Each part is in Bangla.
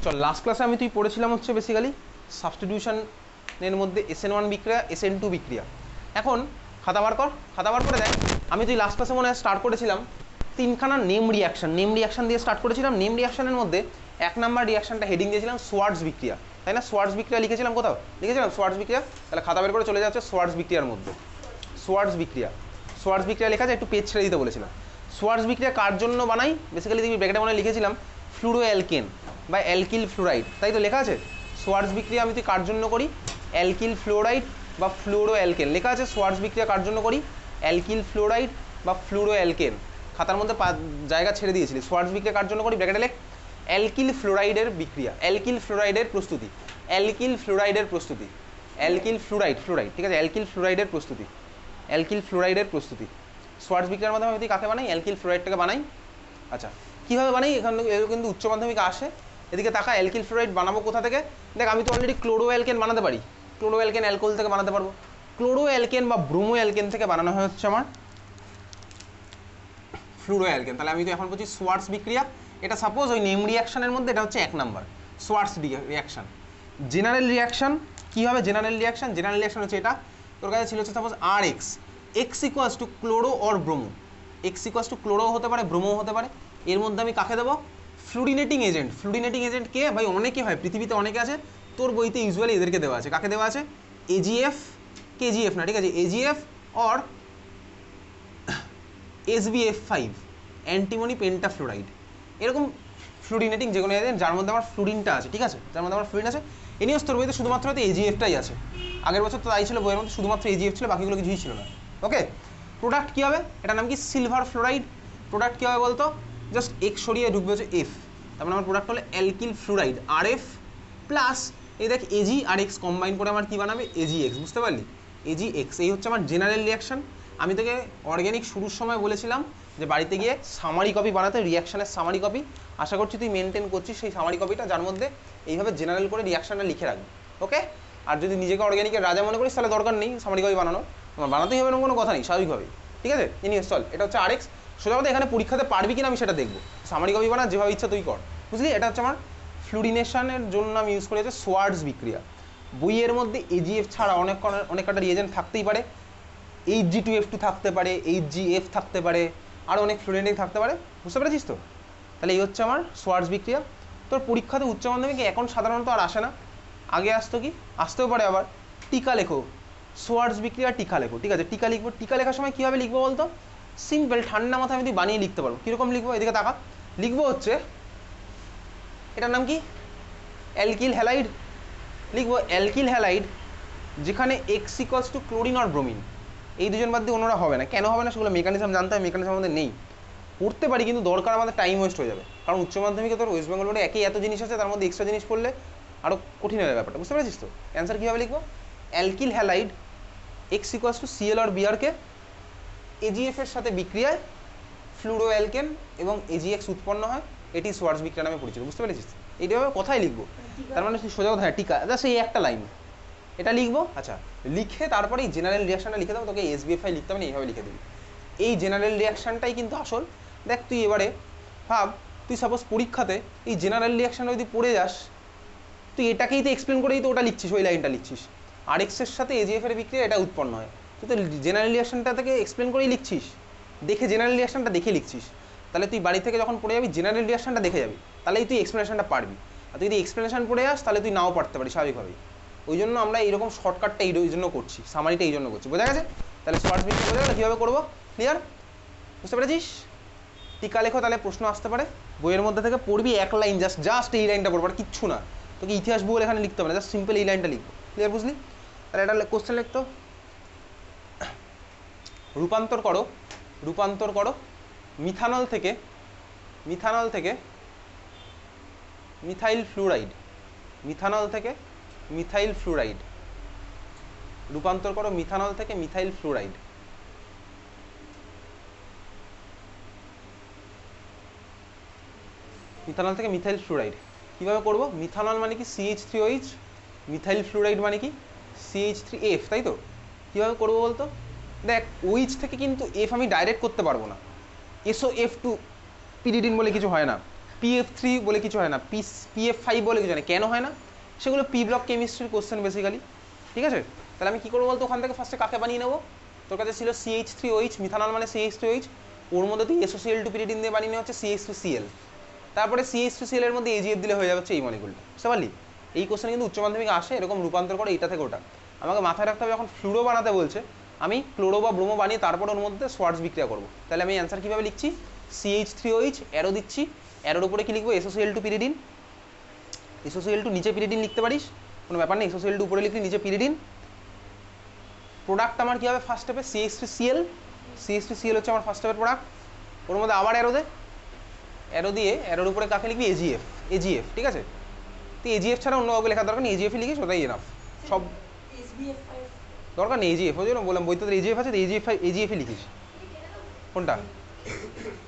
চল লাস্ট ক্লাসে তুই পড়েছিলাম হচ্ছে বেসিক্যালি সাবস্টিটিউশনের মধ্যে SN1 বিক্রিয়া SN2 বিক্রিয়া। এখন খাতা বার করে দেখ। তুই লাস্ট ক্লাসে মনে হয় স্টার্ট করেছিলাম তিনখানা নেম রিয়াকশন দিয়ে স্টার্ট করেছিলাম। নেম রিয়াকশনের মধ্যে 1 নাম্বার রিয়াকশনটা হেডিং দিয়েছিলাম সোয়ার্টজ বিক্রিয়া, তাই না? সোয়ার্টজ বিক্রিয়া লিখেছিলাম, কোথাও লিখেছিলাম সোয়ার্টজ বিক্রিয়া। তাহলে খাতা বের করে চলে যাচ্ছে সোয়ার্টজ বিক্রিয়ার মধ্যে। সোয়ার্টজ বিক্রিয়া লেখা যায়, একটু পেজ ছেড়ে দিতে বলেছিলাম। সোয়ার্টজ বিক্রিয়া কার জন্য বানাই? বেসিক্যালি দেখবি ব্র্যাকেটে মনে লিখেছিলাম ফ্লুরো অ্যালকেন বা অ্যালকিল ফ্লুরাইড, তাই তো লেখা আছে। সোয়ার্টজ বিক্রিয়া তুই কার জন্য করি? অ্যালকিল ফ্লোরাইড বা ফ্লুরো অ্যালকেন লেখা আছে। সোয়ার্টজ বিক্রিয়া কার জন্য করি? অ্যালকিল ফ্লোরাইড বা ফ্লুরো অ্যালকেন। খাতার মধ্যে জায়গা ছেড়ে দিয়েছিলি। সোয়ার্টজ বিক্রিয়া কার জন্য করি? ব্র্যাকেটে লেখ অ্যালকিল ফ্লোরাইডের বিক্রিয়া, অ্যালকিল ফ্লোরাইডের প্রস্তুতি, অ্যালকিল ফ্লোরাইড, ঠিক আছে? অ্যালকিল ফ্লোরাইডের প্রস্তুতি। সোয়ার্টজ বিক্রিয়ার মাধ্যমে আমি কাকে বানাই? অ্যালকিল ফ্লোরাইডটাকে বানাই। আচ্ছা, কীভাবে বানাই? এখানে কিন্তু উচ্চ মাধ্যমিকে আসে। এদিকে তাকা, অ্যালকিল ফ্লোরাইড বানাবো কোথা থেকে? দেখ, আমি তো অলরেডি ক্লোরো অ্যালকেন বানাতে পারি। ক্লোরো অ্যালকেন অ্যালকোহল থেকে বানাতে পারবো। ক্লোরো অ্যালকেন বা ব্রোমো অ্যালকেন থেকে বানানো হচ্ছে আমার ফ্লুরো অ্যালকেন। তাহলে আমি তো এখন বলছি সোয়ার্টজ বিক্রিয়া। এটা সাপোজ ওই নেম রিয়াকশনের মধ্যে এটা হচ্ছে 1 number Swarts reaction. General reaction কী হবে? জেনারেল রিয়াকশন হচ্ছে এটা। তোর কাছে ছিল হচ্ছে suppose RX, X equals to chloro or bromo. X equals to chloro হতে পারে, ব্রোমো হতে পারে। এর মধ্যে আমি কাকে দেবো? ফ্লুরিনেটিং এজেন্ট কে ভাই? অনেকে হয়, পৃথিবীতে অনেকে আছে। তোর বইতে ইউজুয়ালি এদেরকে দেওয়া আছে। কাকে দেওয়া আছে? AgF, KgF না, ঠিক আছে? AgF or SbF5, antimony pentafluoride. এরকম ফ্লুরিনেটিং যে কোনো এজেন্ট যার মধ্যে আমার ফ্লুরিনটা আছে, ঠিক আছে? যার মধ্যে আমার ফ্লুরিন আছে। এনিওস তোর বইতে শুধুমাত্র হয়তো AgFটাই আছে। আগের বছর তো তাই ছিল, বইয়ের মধ্যে শুধুমাত্র AgF ছিল, বাকিগুলো কিছুই ছিল না। ওকে, প্রোডাক্ট কী হবে? এটার নাম কি? Silver fluoride. প্রোডাক্ট কী হবে বলতো? জাস্ট X সরিয়ে ঢুকবে হচ্ছে F। তার মানে আমার প্রোডাক্ট হলো অ্যালকিল ফ্লোরাইড RF প্লাস এই দেখ Ag আর X কম্বাইন করে আমার কী বানাবে? AgX। বুঝতে পারলি? AgX। এই হচ্ছে আমার জেনারেল রিয়াকশন। আমি তোকে অর্গ্যানিক শুরুর সময় বলেছিলাম যে বাড়িতে গিয়ে সামারি কপি বানাতে, রিয়াকশনের সামারি কপি। আশা করছি তুই মেনটেন করছিস সেই সামারি কপিটা, যার মধ্যে এইভাবে জেনারেল করে রিয়াকশনটা লিখে রাখবি। ওকে, আর যদি নিজেকে অর্গ্যানিকের রাজা মনে করিস তাহলে দরকার নেই সামারি কপি বানানো, তোমার বানাতেই হবে না, কোনো কথা নেই, স্বাভাবিকভাবেই। ঠিক আছে? ইনিয়ে চল, এটা হচ্ছে RX। সোজা কথা এখানে পরীক্ষাতে পারবি কিনা আমি সেটা দেখবো। সামারি কপি বানা, যেভাবে ইচ্ছা তুই কর, বুঝলি? এটা হচ্ছে আমার ফ্লুরিনেশনের জন্য আমি ইউজ করেছি সোয়ার্টজ বিক্রিয়া। বইয়ের মধ্যে AgF ছাড়া অনেক কটা রিয়েজেন্ট থাকতেই পারে। Hg2F2 থাকতে পারে, HgF থাকতে পারে, আরও অনেক ফ্লুরিনেটিং থাকতে পারে। বুঝতে পেরেছিস তো? তাহলে এই হচ্ছে আমার সোয়ার্টজ বিক্রিয়া। তোর পরীক্ষাতে উচ্চ মাধ্যমিকে এখন সাধারণত আর আসে না, আগে আসতো কি? আসতেও পারে আবার। টিকা লেখো, সোয়ার্টজ বিক্রিয়া টিকা লেখো, ঠিক আছে? টিকা লিখবো। টিকা লেখার সময় কীভাবে লিখবো বলতো? সিম্পল, ঠান্ডা মাথায় আমি বানিয়ে লিখতে পারবো। কীরকম লিখবো? এদিকে তাকা। লিখবো হচ্ছে, এটার নাম কি? Alkyl halide. লিখবো অ্যালকিল হ্যালাইড যেখানে X ইকুয়ালস টু ক্লোরিন আর ব্রোমিন। এই দুজন বাদ দিয়ে অন্যরা হবে না। কেন হবে না সেগুলো মেকানিজম জানতে হবে, মেকানিজম আমাদের নেই। পড়তে পারি কিন্তু দরকার, আমাদের টাইম ওয়েস্ট হয়ে যাবে। কারণ উচ্চ মাধ্যমিকে তোর ওয়েস্ট বেঙ্গল বোর্ডে একই এত জিনিস আছে, তার মধ্যে এক্সট্রা জিনিস পড়লে আরও কঠিন হবে ব্যাপারটা। বুঝতে পেরেছিস তো? অ্যান্সার কীভাবে লিখবো? Alkyl halide X equals to Cl আর Br-কে AgF এর সাথে বিক্রিয়ায় ফ্লুরো অ্যালকেন এবং AgX উৎপন্ন হয়। এটি সোয়ার্টজ বিক্রিয়া নামে পরিচিত। বুঝতে পেরেছিস? এইভাবে কথাই লিখবো। তার মানে সোজা কথা, হ্যাঁ টিকা, জাস্ট এই একটা লাইন এটা লিখবো। আচ্ছা, লিখে তারপরে এই জেনারেল রিয়াকশনটা লিখে দেবো। তোকে SbF5 লিখতে হবে না, এইভাবে লিখে দিবি। এই জেনারেল রিয়াকশনটাই কিন্তু আসল। দেখ, তুই এবারে ভাব, তুই সাপোজ পরীক্ষাতে এই জেনারেল রিয়াকশনটা যদি পড়ে যাস, তুই এটাকেই তো এক্সপ্লেন করেই তো ওটা লিখছিস, ওই লাইনটা লিখছিস। RX এর সাথে AgF এর বিক্রিয়া এটা উৎপন্ন হয়, তুই তো জেনারেল রিয়াকশনটা থেকে এক্সপ্লেন করেই লিখছিস, দেখে জেনারেল রিয়াকশনটা দেখে লিখছিস। তাহলে তুই বাড়ি থেকে যখন পড়ে যাবি জেনারেল রিয়াকশনটা দেখে যাবি, তাহলেই তুই এক্সপ্লেনেশনটা পারবি। আর তুই যদি এক্সপ্লেনেশন পড়ে যাস তাহলে তুই নাও পারতে পারিস স্বাভাবিকভাবেই। ওই জন্য আমরা এইরকম শর্টকাটটা এই জন্য করছি, সামারিটা এই জন্য করছি। বোঝা গেছে? তাহলে সোয়ার্টজ বিক্রিয়া বোঝা গেল কীভাবে করবো? ক্লিয়ার? বুঝতে পেরেছিস? টিকা লেখো, তাহলে প্রশ্ন আসতে পারে। বইয়ের মধ্যে থেকে পড়বি এক লাইন, জাস্ট এই লাইনটা পড়বো, আর কিচ্ছু না। তোকে ইতিহাস ভূগোল এখানে লিখতে হবে না, জাস্ট সিম্পল এই লাইনটা লিখবো। ক্লিয়ার? বুঝলি? তাহলে এটা কোশ্চেন লিখতো, রূপান্তর করো মিথানল থেকে মিথাইল ফ্লুরাইড, রূপান্তর করো মিথানল থেকে মিথাইল ফ্লুরাইড। মিথানল থেকে মিথাইল ফ্লুরাইড কীভাবে করবো? মিথানল মানে কি? CH3OH, মিথাইল ফ্লুরাইড মানে কি? CH3F, তাই তো? কীভাবে করবো বলতো? দেখ, OH থেকে কিন্তু F আমি ডাইরেক্ট করতে পারবো না, SOF2 পিরিডিন বলে কিছু হয় না। PF3 বলে কিছু হয় না, PF5 বলে কিছু হয় না। কেন হয় না? সেগুলো পি ব্লক কেমিস্ট্রির কোশ্চেন বেসিক্যালি, ঠিক আছে? তাহলে আমি কী করবো বলতো, ওখান থেকে ফার্স্টে কাকে বানিয়ে নেবো? তোর কাছে ছিল CH3OH, মিথানল মানে CH3OH, ওর মধ্যে তুই SO2 পিরিডিন দিয়ে বানিয়ে নেওয়া হচ্ছে CH2Cl, তারপরে CH2Cl এর মধ্যে AgF দিলে হয়ে যাচ্ছে এই মলিকুলটা, বুঝতে পারলি? এই কোশ্চেন কিন্তু উচ্চ মাধ্যমিকে আসে, এরকম রূপান্তর করে এটা থেকে ওটা। আমাকে মাথায় রাখতে হবে যখন ফ্লুরো বানাতে বলছে, আমি ক্লোরো বা ব্রোমো বানিয়ে তারপর ওর মধ্যে সোয়ার্টজ বিক্রিয়া করবো। তাহলে আমি অ্যান্সার কীভাবে লিখছি? CH3OH, অ্যারো দিচ্ছি, অ্যারোর উপরে কী লিখবো? SO2 পিরিডিন, SO2 নিচে পিরিডিন লিখতে পারিস, কোনো ব্যাপার নেই। SO2 উপরে লিখলি, নিচে পিরিডিন। প্রোডাক্ট আমার কী হবে ফার্স্ট স্টেপে? CH3Cl, CH3Cl হচ্ছে আমার ফার্স্ট স্টেপের প্রোডাক্ট। ওর মধ্যে আবার অ্যারো দে, অ্যারো দিয়ে অ্যারোর উপরে কাকে লিখবি? AgF, ঠিক আছে? তুই AgF ছাড়া অন্য কাউকে লেখার দরকার নেই, AgF লিখিস, ওটাই এনাফ। সব দরকার নেই AgF, ওই জন্য বললাম বইতে তোর AgF আছে, তো AgF লিখিস। কোনটা?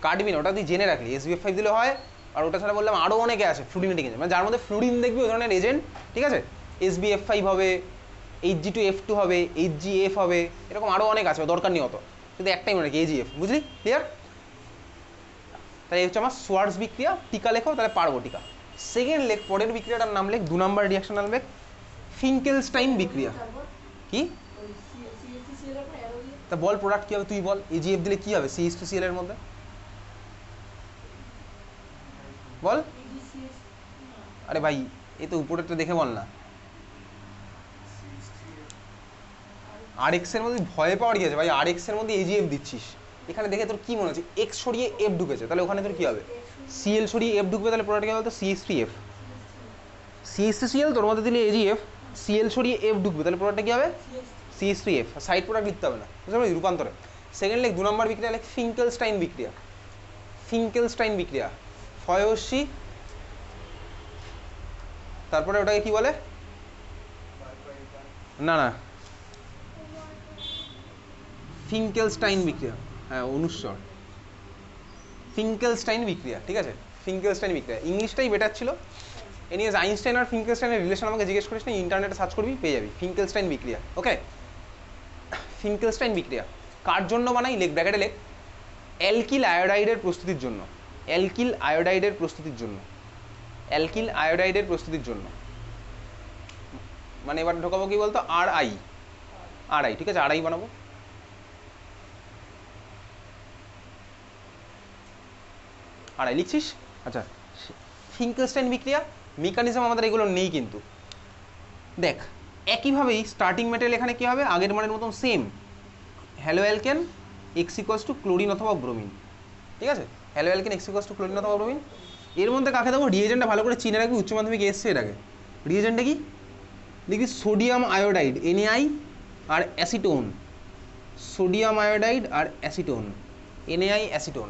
কাটবি না, ওটা তুই জেনে রাখলি, SBF5 দিলে হয়। আর ওটা ছাড়া বললাম আরও অনেকে আছে ফ্লুরিনেটিং এজেন্ট, মানে যার মধ্যে ফ্লুরিন দেখবি ওই ধরনের এজেন্ট, ঠিক আছে? SBF5 হবে, Hg2F2 হবে, HgF হবে, এরকম আরও অনেক আছে, দরকার নেই অত, শুধু একটাই মনে রাখি AgF, বুঝলি? ক্লিয়ার? তাহলে এই হচ্ছে আমার সোয়ার্টজ বিক্রিয়া। টিকা লেখো, তাহলে পারবো টিকা। সেকেন্ড লেখ, পরের বিক্রিয়াটার নাম লেখ, 2 নম্বর রিয়াকশন নাম লেখ ফিঙ্কেলস্টাইন বিক্রিয়া। কি? তা বল প্রোডাক্ট কী হবে, তুই বল। AgF দিলে কী হবে CH2Cl এর মধ্যে? বল। আরে ভাই, এই তো উপরেরটা দেখে বল না। RX এর মধ্যে ভয় পাওয়ার কি আছে ভাই? RX এর মধ্যে AgF দিচ্ছিস, এখানে দেখে তোর কি মনে হচ্ছে? X সরিয়ে F ঢুকেছে, তাহলে ওখানে তোর কি হবে? Cl সরিয়ে F ঢুকবে, তাহলে প্রোডাক্ট কি হবে? CH3F, CH3Cl তোর মধ্যে দিলে AgF, Cl সরিয়ে F ঢুকবে, তাহলে প্রোডাক্টটা কি হবে? CH3F। সাইড প্রোডাক্ট লিখতে হবে না, বুঝতে পারলি? রূপান্তরে। সেকেন্ড লেখ 2 নম্বর বিক্রিয়া লেখ ফিঙ্কেলস্টাইন বিক্রিয়া। ফিঙ্কেলস্টাইন বিক্রিয়া, ফয়সী, তারপরে ওটাকে কি বলে? না না, ফিঙ্কেলস্টাইন বিক্রিয়া, হ্যাঁ অনুস্বর, ফিঙ্কেলস্টাইন বিক্রিয়া, ঠিক আছে? ফিঙ্কেলস্টাইন বিক্রিয়া, ইংলিশটাই বেটার ছিল। এনিওয়েজ আইনস্টাইন আর ফিঙ্কেলস্টাইনের রিলেশন আমাকে জিজ্ঞেস করিস না, ইন্টারনেটে সার্চ করবি পেয়ে যাবি ফিঙ্কেলস্টাইন বিক্রিয়া। ওকে, ফিঙ্কেলস্টাইন বিক্রিয়া কার জন্য বানাই? লেখ, ব্র্যাকেটে লেখ, অ্যালকিল আয়োডাইডের প্রস্তুতির জন্য। অ্যালকিল আয়োডাইডের প্রস্তুতির জন্য, অ্যালকিল আয়োডাইডের প্রস্তুতির জন্য। মানে এবার ঢোকাবো কি বলতো? RI, ঠিক আছে? RI বানাবো। RI লিখছিস? আচ্ছা, ফিঙ্কেলস্টাইন বিক্রিয়া মেকানিজম আমাদের এগুলো নেই কিন্তু। দেখ, একইভাবেই স্টার্টিং মেটেরিয়াল এখানে কী হবে? আগের মানের মতন same, hello alkane X = chlorine অথবা ব্রোমিন, ঠিক আছে? হ্যালো অ্যালকেন X = ক্লোরিন অথবা ব্রোমিন। এর মধ্যে কাকে দেবো? রিয়েজেন্টটা ভালো করে চিনে রাখবি, উচ্চ মাধ্যমিকে এসছে এর আগে। রিয়েজেন্টটা কি দেখবি? সোডিয়াম আয়োডাইড Na আর অ্যাসিটোন, সোডিয়াম আয়োডাইড আর acetone, Na acetone,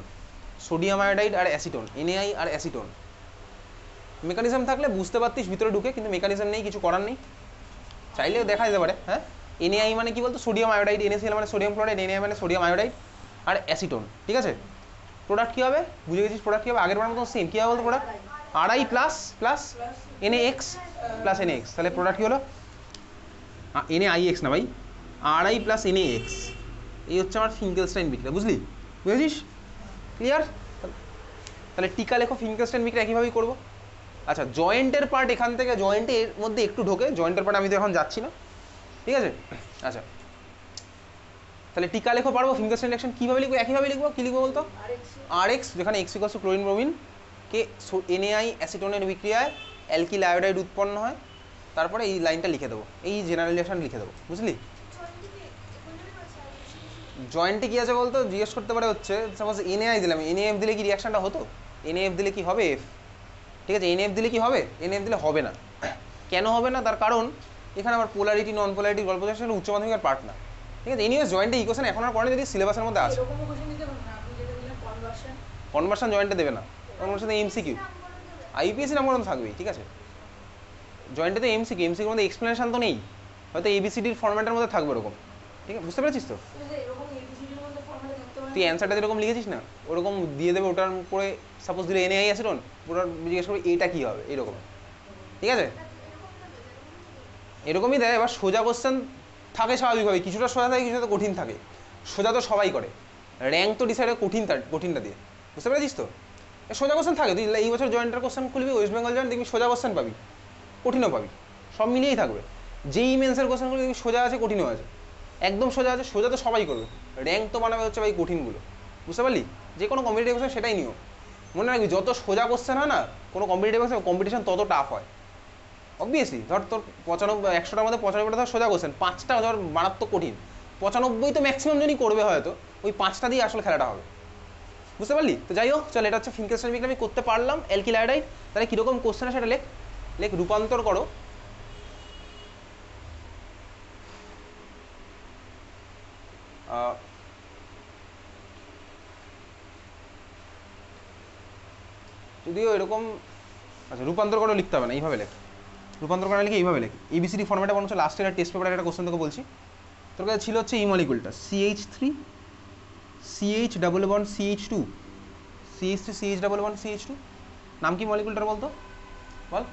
sodium iodide আর অ্যাসিটোন, Na আর অ্যাসিটোন। মেকানিজম থাকলে বুঝতে পারতিস ভিতরে ঢুকে, কিন্তু মেকানিজম নেই, কিছু করার নেই, চাইলেও দেখা যেতে পারে। হ্যাঁ, Na মানে কি বলতো? সোডিয়াম আয়োডাইড, NaCl মানে সোডিয়াম ক্লোরাইড, Na মানে সোডিয়াম আয়োডাইড আর অ্যাসিটোন, ঠিক আছে? প্রোডাক্ট কী হবে? বুঝে গেছিস প্রোডাক্ট কী হবে? আগের বার মতো সেম। কী হবে বলতো product? RI plus plus NaX plus NaX, তাহলে প্রোডাক্ট কী হলো? NaIX না ভাই, RI প্লাস NaX। এই হচ্ছে আমার ফিঙ্কেলস্টাইন বিক্রিয়া, বুঝলি? বুঝেছিস? ক্লিয়ার? তাহলে টিকা লেখো, ফিঙ্কেলস্টাইন বিক্রিয়া একইভাবেই করবো। আচ্ছা, জয়েন্টের পার্ট এখান থেকে, জয়েন্টের মধ্যে একটু ঢোকে, জয়েন্টের পার্ট আমি তো এখন যাচ্ছি না, ঠিক আছে? আচ্ছা, তাহলে টিকা লেখো, পারবো? ফিঙ্কেলস্টাইন রিঅ্যাকশন কীভাবে লিখবো? একইভাবে লিখবো। কী লিখবো বলতো? RX, যেখানে X = ক্লোরিন ব্রোমিন কে NaI অ্যাসিটোনের বিক্রিয়ায় অ্যালকিল আয়োডাইড উৎপন্ন হয়, তারপরে এই লাইনটা লিখে দেবো, এই জেনারেল রিঅ্যাকশন লিখে দেবো, বুঝলি? জয়েন্টে কী আছে বলতো? জিজ্ঞেস করতে পারে হচ্ছে, সাপোজ NaI দিলাম, NaF দিলে কি রিঅ্যাকশনটা হতো? NaF দিলে কি হবে? F, ঠিক আছে? NaF দিলে কি হবে? NaF দিলে হবে না। কেন হবে না? তার কারণ এখানে আমার পোলারিটি নন পোলারিটি গল্প সেটা উচ্চ মাধ্যমিকের পার্ট না, ঠিক আছে? এনিওয়েজ জয়েন্টে ইকুয়েশন এখন আর করে, যদি সিলেবাসের মধ্যে আছে। কনভার্সন জয়েন্টে দেবে না, কনভার্সন MCQ, IPSC নাম্বার থাকবেই, ঠিক আছে? জয়েন্টে তো MCQর মধ্যে এক্সপ্লেনেশন তো নেই, হয়তো ABCDর ফরম্যাটের মধ্যে থাকবে ওরকম, ঠিক আছে? বুঝতে পেরেছিস তো? তুই অ্যান্সারটা যেরকম লিখেছিস না, ওরকম দিয়ে দেবে, ওটার উপরে সাপোজ দিলে NaI অ্যাসিটোন, ওটা জিজ্ঞেস করবে এটা কী হবে, এরকম, ঠিক আছে? এরকমই দেয়। এবার সোজা কোশ্চেন থাকে স্বাভাবিকভাবে, কিছুটা সোজা থাকে, কিছুটা কঠিন থাকে। সোজা তো সবাই করে, র্যাঙ্ক তো ডিসাইড হয় কঠিনটা দিয়ে, বুঝতে পেরেছিস তো? সোজা কোশ্চেন থাকে, তুই এই বছর জয়েন্টের কোশ্চেন খুলবি, ওয়েস্ট বেঙ্গল জয়েন্ট, দেখবি সোজা কোশ্চেন পাবি, কঠিনও পাবি, সব মিলিয়েই থাকবে। যেই মেন্সের কোশ্চেনগুলো দেখবি সোজা আছে, কঠিনও আছে, একদম সোজা আছে। সোজা তো সবাই করবে, র্যাঙ্ক তো বানাবে হচ্ছে ভাই কঠিনগুলো, বুঝতে পারলি? যে কোনো কম্পিটিটিভ কোশ্চেন সেটাই নিও, মনে রাখবি যত সোজা কোশ্চেন হয় না কোনো কম্পিটিটিভ কম্পিটিশন তত টাফ হয়। অবভিয়াসলি ধর তোর 100টার মধ্যে 95টা ধর সোজা কোশ্চেন, 5টা ধর মারাত্মক কঠিন, 95 তো ম্যাক্সিমাম জনই করবে হয়তো, ওই 5টা দিয়ে আসলে খেলাটা হবে, বুঝতে পারলি? তো যাই হোক চল, এটা হচ্ছে ফিঙ্কেলস্টাইন বিক্রিয়া আমি করতে পারলাম। অ্যালকিল আয়োডাইড, তাহলে কীরকম কোশ্চেন সেটা লেখ, লেখ রূপান্তর করো যদিও এরকম, আচ্ছা রূপান্তর করে লিখতে হবে না, এইভাবে লেখ, রূপান্তর করা লিখে এইভাবে লেখ, এবিসিডি ফর্মেটে বলছে লাস্ট ইয়ার টেস্ট পেপারের একটা কোশ্চেন তোকে বলছি। তোর কাছে ছিল হচ্ছে এই মলিকুলটা CH3 CH double bond CH2 CH3 CH double bond CH2, নাম কি মলিকুলটার বলতো, বল?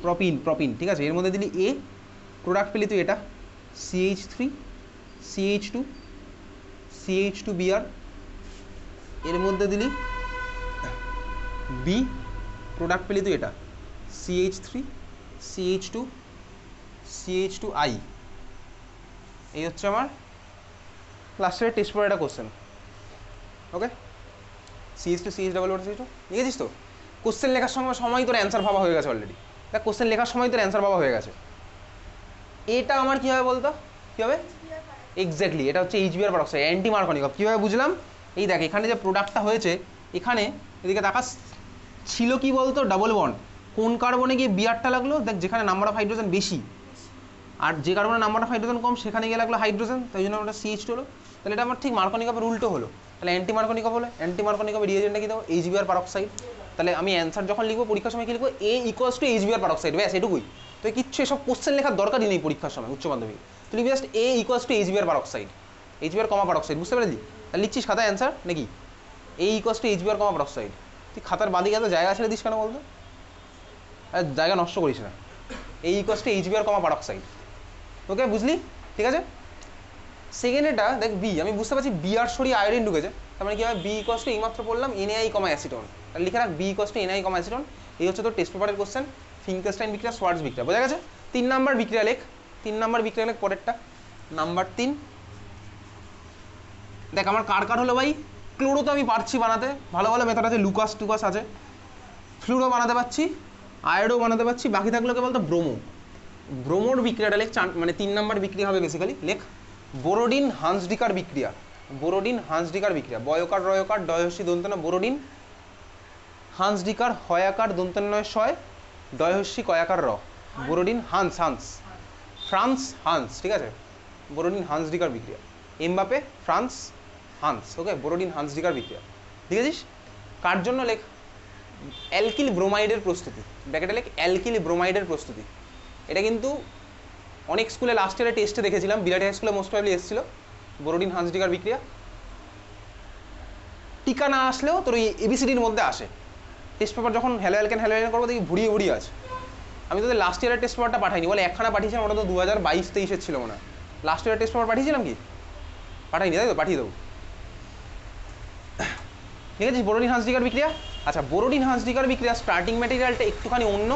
প্রপিন, প্রপিন, ঠিক আছে। এর মধ্যে দিলি এ, প্রোডাক্ট পেলি তুই এটা CH3 CH2 CH2Br, এর মধ্যে দিলি বি, প্রোডাক্ট পেলি তুই এটা CH3 CH2 CH2I। এই হচ্ছে আমার লাস্ট ইয়ারের টেস্ট পেপারের একটা কোশ্চেন। ওকে, CH2 CH double bond CH2 লিখেছিস তো? কোশ্চেন লেখার সময় তোর অ্যান্সার ভাবা হয়ে গেছে অলরেডি, দেখ কোশ্চেন লেখার সময় তোর অ্যান্সার ভাবা হয়ে গেছে। এটা আমার কী হবে বলতো, কী হবে? এক্স্যাক্টলি, এটা হচ্ছে HBr পারক্সাইড, অ্যান্টি মার্কনিকভ। কীভাবে বুঝলাম? এই দেখ এখানে যে প্রোডাক্টটা হয়েছে, এখানে এদিকে দেখাস ছিল কি বলতো, ডাবল বন্ড, কোন কার্বনে গিয়ে বিআরটা লাগলো, দেখ যেখানে নাম্বার অফ হাইড্রোজেন বেশি, আর যে কার্বনে নাম্বার অফ হাইড্রোজেন কম সেখানে গিয়ে লাগলো হাইড্রোজেন, তাই জন্য আমরা CH2 হলো। তাহলে এটা আমার ঠিক মার্কনিকভের উল্টো হলো, তাহলে অ্যান্টি মার্কনিকভ হলো। অ্যান্টি মার্কনিকভের রিয়েজেন্টটা কি দেবো, HBr পারক্সাইড। তাহলে আমি অ্যান্সার যখন লিখবো পরীক্ষার সময় কি লিখবো, A = HBr পারক্সাইড, ব্যাস এটুকুই। তো কিচ্ছু এসব কোশ্চেন লেখার দরকারই নেই পরীক্ষার সময় উচ্চ মাধ্যমিক, তুই লিখবি just A = HBr peroxide, HBr comma peroxide, বুঝতে পারলি? তাহলে লিখছিস খাতায় অ্যান্সার নাকি A = HBr কমা পারক্সাইড। তুই খাতার বাদিকে এত জায়গা ছেড়ে দিস কেন বলতো, আর জায়গা নষ্ট করিস না। A = HBr কমা পারক্সাইড, ওকে বুঝলি? ঠিক আছে। সেকেন্ড এটা দেখ বি, আমি বুঝতে পারছি বিআর সরি আয়োডিন ঢুকেছে, তার মানে কি হবে, B = এইমাত্র পড়লাম NaI, অ্যাসিটন, তাহলে লিখে রাখ B = NaI, অ্যাসিটন। এই হচ্ছে তোর টেস্ট পেপারের কোশ্চেন, ফিঙ্কেলস্টাইন বিক্রিয়া, সোয়ার্টজ বিক্রিয়া, বোঝা গেছে? 3 নাম্বার বিক্রিয়া লেখ, 3 নাম্বার বিক্রিয়া লেখ পরেরটা, নাম্বার 3। দেখ আমার কার কার হলো ভাই, ক্লোরো তো আমি পারছি বানাতে, ভালো ভালো মেথড আছে, লুকাস টুকাস আছে, ফ্লুরো বানাতে পারছি, আয়োডো বানাতে পারছি, বাকি থাকলো কে বলতো ব্রোমো। ব্রোমোর বিক্রিয়াটা লেখ, মানে 3 নাম্বার বিক্রিয়া হবে বেসিক্যালি, লেখ বোরোডিন হান্সডিকার বিক্রিয়া, বোরোডিন হান্সডিকার বিক্রিয়া, বয়কার রয়কার ডয়হস্যি দন্তন বোরোডিন, হান্সডিকার হয়াকার দন্তন্বয় শয়, ডয়হস্যি কয়াকার র, বোরোডিন হান্স, হান্স ফ্রান্স হান্স, ঠিক আছে, বোরোডিন হান্সডিকার বিক্রিয়া, এমবাপে ফ্রান্স হান্স, ওকে, বোরোডিন হান্সডিকার বিক্রিয়া, দেখেছিস? কার জন্য লেখ, অ্যালকিল ব্রোমাইডের প্রস্তুতি, ব্র্যাকেটে লেখ অ্যালকিল ব্রোমাইডের প্রস্তুতি। এটা কিন্তু অনেক স্কুলে লাস্ট ইয়ারে টেস্টে দেখেছিলাম, বিরাট হাই স্কুলে মোস্ট প্রবাবলি এসেছিল বোরোডিন হান্সডিকার বিক্রিয়া। টিকা না আসলেও তোর ওই এবিসিডির মধ্যে আসে, টেস্ট পেপার যখন হ্যালো অ্যালকেন করবো দেখি ভুড়িয়ে ভুড়িয়ে আছে। আমি তোদের লাস্ট ইয়ারের টেস্ট পেপারটা পাঠাইনি, বলে একখানা পাঠিয়েছিলাম, ওটা তো 2022-23 ছিল মনে হয়। লাস্ট ইয়ারের টেস্ট পেপার পাঠিয়েছিলাম কি, পাঠাইনি, তাই তো? পাঠিয়ে দেবো, ঠিক আছে। বোরোডিন হান্সডিকার বিক্রিয়া, আচ্ছা বোরোডিন হান্সডিকার বিক্রিয়া স্টার্টিং ম্যাটেরিয়ালটা একটুখানি অন্য,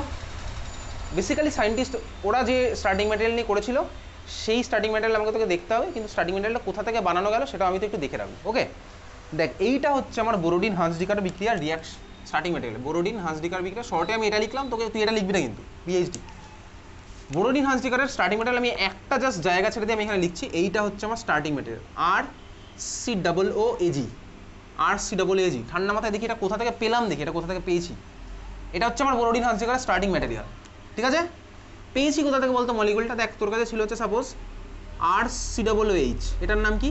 বেসিক্যালি সায়েন্টিস্ট ওরা যে স্টার্টিং ম্যাটেরিয়াল নিয়ে করেছিল সেই স্টার্টিং ম্যাটেরিয়াল আমাকে তোকে দেখতে হবে, কিন্তু স্টার্টিং ম্যাটেরিয়ালটা কোথা থেকে বানানো গেল সেটা আমি তো একটু দেখে রাখবো, ওকে। দেখ এইটা হচ্ছে আমার বোরোডিন হান্সডিকার বিক্রিয়া রিয়াকশন স্টার্টিং ম্যাটেরিয়াল, বোরোডিন হান্সডিকার বিক্রিয়া, শর্টে আমি এটা লিখলাম, তোকে তুই এটা লিখবি না কিন্তু, PhD। বোরোডিন হান্সডিকারের স্টার্টিং ম্যাটেরিয়াল আমি একটা জাস্ট জায়গা ছেড়ে দিয়ে আমি এখানে লিখছি, এইটা হচ্ছে আমার স্টার্টিং ম্যাটেরিয়াল, RCOOAG, RCOOAG। ঠান্ডা মাথায় দেখি এটা কোথা থেকে পেলাম, দেখি এটা কোথা থেকে পেয়েছি। এটা হচ্ছে আমার বোরোডিন হান্সডিকারের স্টার্টিং ম্যাটেরিয়াল, ঠিক আছে। পেয়েছি কোথা থেকে বলতো মলিকুলটা, দেখ তোর কাছে ছিল হচ্ছে সাপোজ RCOOH, এটার নাম কি,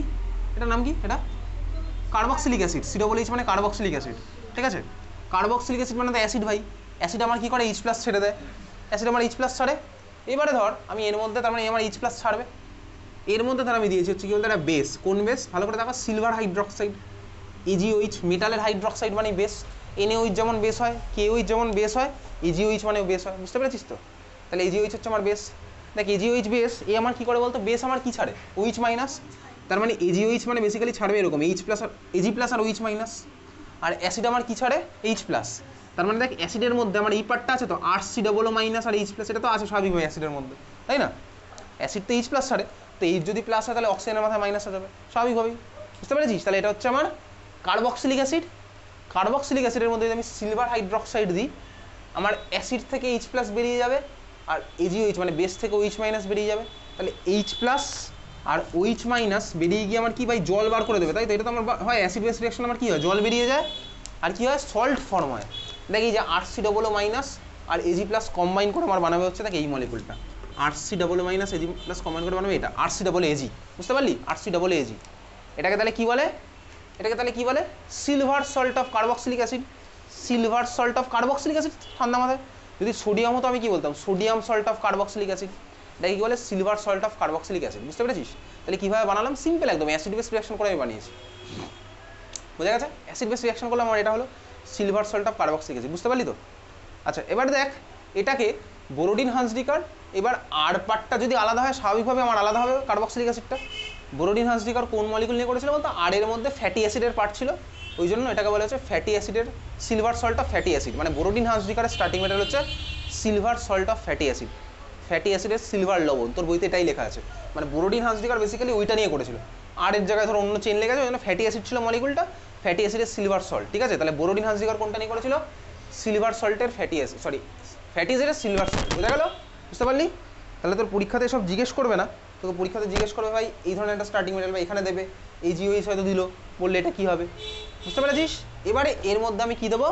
এটার নাম কি, এটা কার্বক্সিলিক অ্যাসিড, COOH মানে কার্বক্সিলিক অ্যাসিড, ঠিক আছে। কার্বক্সিলিক অ্যাসিড মানে তো অ্যাসিড ভাই, অ্যাসিড আমার কি করে, H+ ছেড়ে দেয়, অ্যাসিড আমার H+ ছাড়ে। এবারে ধর আমি এর মধ্যে, তার মানে আমার H+ ছাড়বে, এর মধ্যে ধর আমি দিয়েছি হচ্ছে কি বলতে একটা বেস, কোন বেস ভালো করে দেখো, সিলভার হাইড্রক্সাইড, EgOH মেটালের হাইড্রক্সাইড মানে বেস, NaOH যেমন বেস হয়, KOH যেমন বেস হয়, EgOH মানে বেস হয়, বুঝতে পেরেছিস তো? তাহলে EgOH হচ্ছে আমার বেস, দেখ EgOH বেস, এ আমার কি করে বলতো, বেস আমার কি ছাড়ে, OH মাইনাস, তার মানে EgOH মানে বেসিক্যালি ছাড়বে এরকম H+ আর Ag+ আর OH মাইনাস, আর অ্যাসিড আমার কি ছাড়ে এইচ প্লাস, তার মানে দেখ অ্যাসিডের মধ্যে আমার এই পার্টটা আছে তো আরসি ডবল ও মাইনাস আর এইচ প্লাস, এটা তো আছে স্বাভাবিকভাবে অ্যাসিডের মধ্যে, তাই না? অ্যাসিড তো এইচ প্লাস ছাড়ে, তো এইচ যদি প্লাস হয় তাহলে অক্সিজেনের মাথায় মাইনাস হয়ে যাবে স্বাভাবিকভাবেই, বুঝতে পেরেছিস? তাহলে এটা হচ্ছে আমার কার্বক্সিলিক অ্যাসিড। কার্বক্সিলিক অ্যাসিডের মধ্যে যদি আমি সিলভার হাইড্রোক্সাইড দিই, আমার অ্যাসিড থেকে এইচ প্লাস বেরিয়ে যাবে আর এজিওএইচ মানে বেস থেকে ওইচ মাইনাস বেরিয়ে যাবে, তাহলে এইচ প্লাস আর ওইচ মাইনাস বেরিয়ে গিয়ে আমার কি ভাই জল বার করে দেবে, তাই তো? এটা তো আমার হয় অ্যাসিড বেস রিয়াকশন, আমার কি হয় জল বেরিয়ে যায় আর কি হয় সল্ট ফর্ম হয়। দেখি যে আরসি ডবল ও মাইনাস আর এজি প্লাস কম্বাইন করে আমার বানাবে হচ্ছে দেখ এই মলিকুলটা, RC double O minus AG plus combine করে বানাবে এটা আরসি ডবল এজি, বুঝতে পারলি? আরসি ডবল এজি এটাকে তাহলে কি বলে? এটাকে তাহলে কি বলে? Silver salt of carboxylic acid. Silver salt of carboxylic acid, ঠান্ডা মাথায়। যদি সোডিয়াম হতো আমি কি বলতাম? Sodium salt of carboxylic acid. এটাকে কি বলে? Silver salt of carboxylic acid, বুঝতে পেরেছিস? তাহলে কীভাবে বানালাম? সিম্পল একদম, অ্যাসিড বেস রিয়াকশন করে আমি বানিয়েছি, বোঝা গেছে? অ্যাসিড বেস রিয়াকশন করলে আমার এটা হলো silver salt of carboxylic acid, বুঝতে পারলি তো? আচ্ছা, এবার দেখ এটাকে বোরোডিন হান্সডিকার, এবার আর পার্টটা যদি আলাদা হয় স্বাভাবিকভাবে আমার আলাদা হবে কার্বক্সিলিক অ্যাসিডটা। বোরোডিন হান্সডিকার কোন মলিকুল নিয়ে করেছিল বলতো? আর এর মধ্যে ফ্যাটি অ্যাসিডের পার্ট ছিল, ওই জন্য এটাকে বলা হচ্ছে ফ্যাটি অ্যাসিডের silver salt of fatty acid. মানে বোরোডিন হান্সডিকারের স্টার্টিং মেটাল হচ্ছে silver salt of fatty acid, fatty অ্যাসিডের সিলভার লবণ, তোর বইতে এটাই লেখা আছে। মানে বোরোডিন হান্সডিকার বেসিক্যালি ওইটা নিয়ে করেছিল, আর এর জায়গায় ধর অন্য চেন লেখা আছে, ওই জন্য ফ্যাটি অ্যাসিড ছিল মলিকুলটা, ফ্যাটি অ্যাসিডের সিলভার সল্ট, ঠিক আছে? তাহলে বোরোডিন হান্সডিকার কোনটা নিয়ে করেছিল? সিলভার সল্টের ফ্যাটি অ্যাসিড, সরি ফ্যাটি অ্যাসিডের সিলভার সল্ট, বোঝা গেল? বুঝতে পারলি? তাহলে তোর পরীক্ষাতে সব জিজ্ঞেস করবে না, তোকে পরীক্ষাতে জিজ্ঞেস করবে ভাই এই ধরনের একটা স্টার্টিং মেটাল বা এখানে দেবে এই জিওইস হয়তো দিল, বললে এটা কী হবে, বুঝতে পেরেছিস? এবারে এর মধ্যে আমি কী দেবো?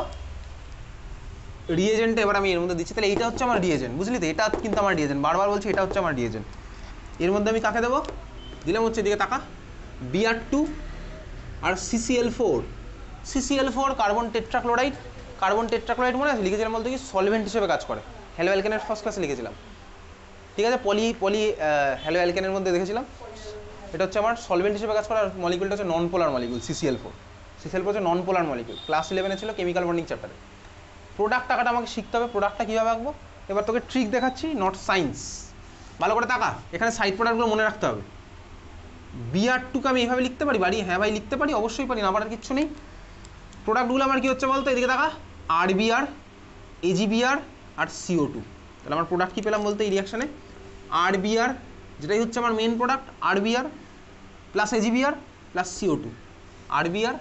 রিয়েজেন্ট এবার আমি এর মধ্যে দিচ্ছি, তাহলে এইটা হচ্ছে আমার রিয়েজেন্ট, বুঝলি তো? এটা কিন্তু আমার রিয়েজেন্ট, বারবার বলছি এটা হচ্ছে আমার রিয়েজেন্ট। এর মধ্যে আমি কাকে দেবো? দিলাম হচ্ছে এদিকে তাকা, Br2 আর CCl4, CCl4 carbon tetrachloride. Carbon tetrachloride মনে আছে লিখেছিলাম বলতে কি সলভেন্ট হিসেবে কাজ করে, হ্যালো অ্যালকেনের ফার্স্ট ক্লাসে লিখেছিলাম, ঠিক আছে? পলি হ্যালো অ্যালকেনের মধ্যে দেখেছিলাম, এটা হচ্ছে আমার সলভেন্ট হিসেবে কাজ করে। আর মলিকুলটা হচ্ছে নন পোলার মলিকুল CCl4। CCl4 হচ্ছে নন পোলার মলিকুল, ক্লাস 11 ছিল কেমিক্যাল বন্ডিং চ্যাপ্টারে। প্রোডাক্ট টাকাটা আমাকে শিখতে হবে, প্রোডাক্টটা কীভাবে আঁকবো। এবার তোকে ট্রিক দেখাচ্ছি, নট সায়েন্স, ভালো করে তাকা। এখানে সাইড প্রোডাক্টগুলো মনে রাখতে হবে। Br2কে আমি এইভাবে লিখতে পারি? হ্যাঁ ভাই লিখতে পারি, অবশ্যই পারি, না পারার কিচ্ছু নেই। প্রোডাক্টগুলো আমার কী হচ্ছে বলতো? এদিকে দেখা, RBr, AgBr আর CO2। তাহলে আমার প্রোডাক্ট কী পেলাম বলতে এই রিয়াকশানে? RBr, যেটাই হচ্ছে আমার main product, RBr plus AgBr plus CO2, RBr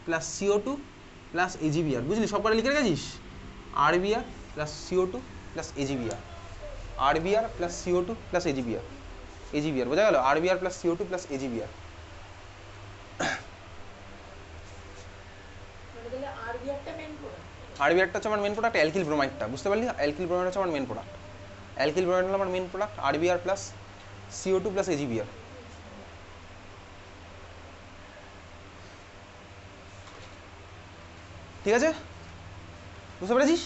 plus CO2 plus AgBr, বুঝলি? সব করে লিখে রেখেছিস? RBr plus CO2 plus AgBr, RBr plus CO2 plus AgBr, AgBr, বোঝা গেল? RBr plus CO2 plus AgBr। RBrটা হচ্ছে আমার মেন প্রোডাক্ট, অ্যালকিল ব্রোমাইডটা, বুঝতে পারলি? অ্যালকিল ব্রোমাইড হচ্ছে আমার মেন প্রোডাক্ট, অ্যালকিল ব্রোমাইড হলো আমার main product, RBr plus CO2 plus AgBr। ঠিক আছে, বুঝতে পেরেছিস?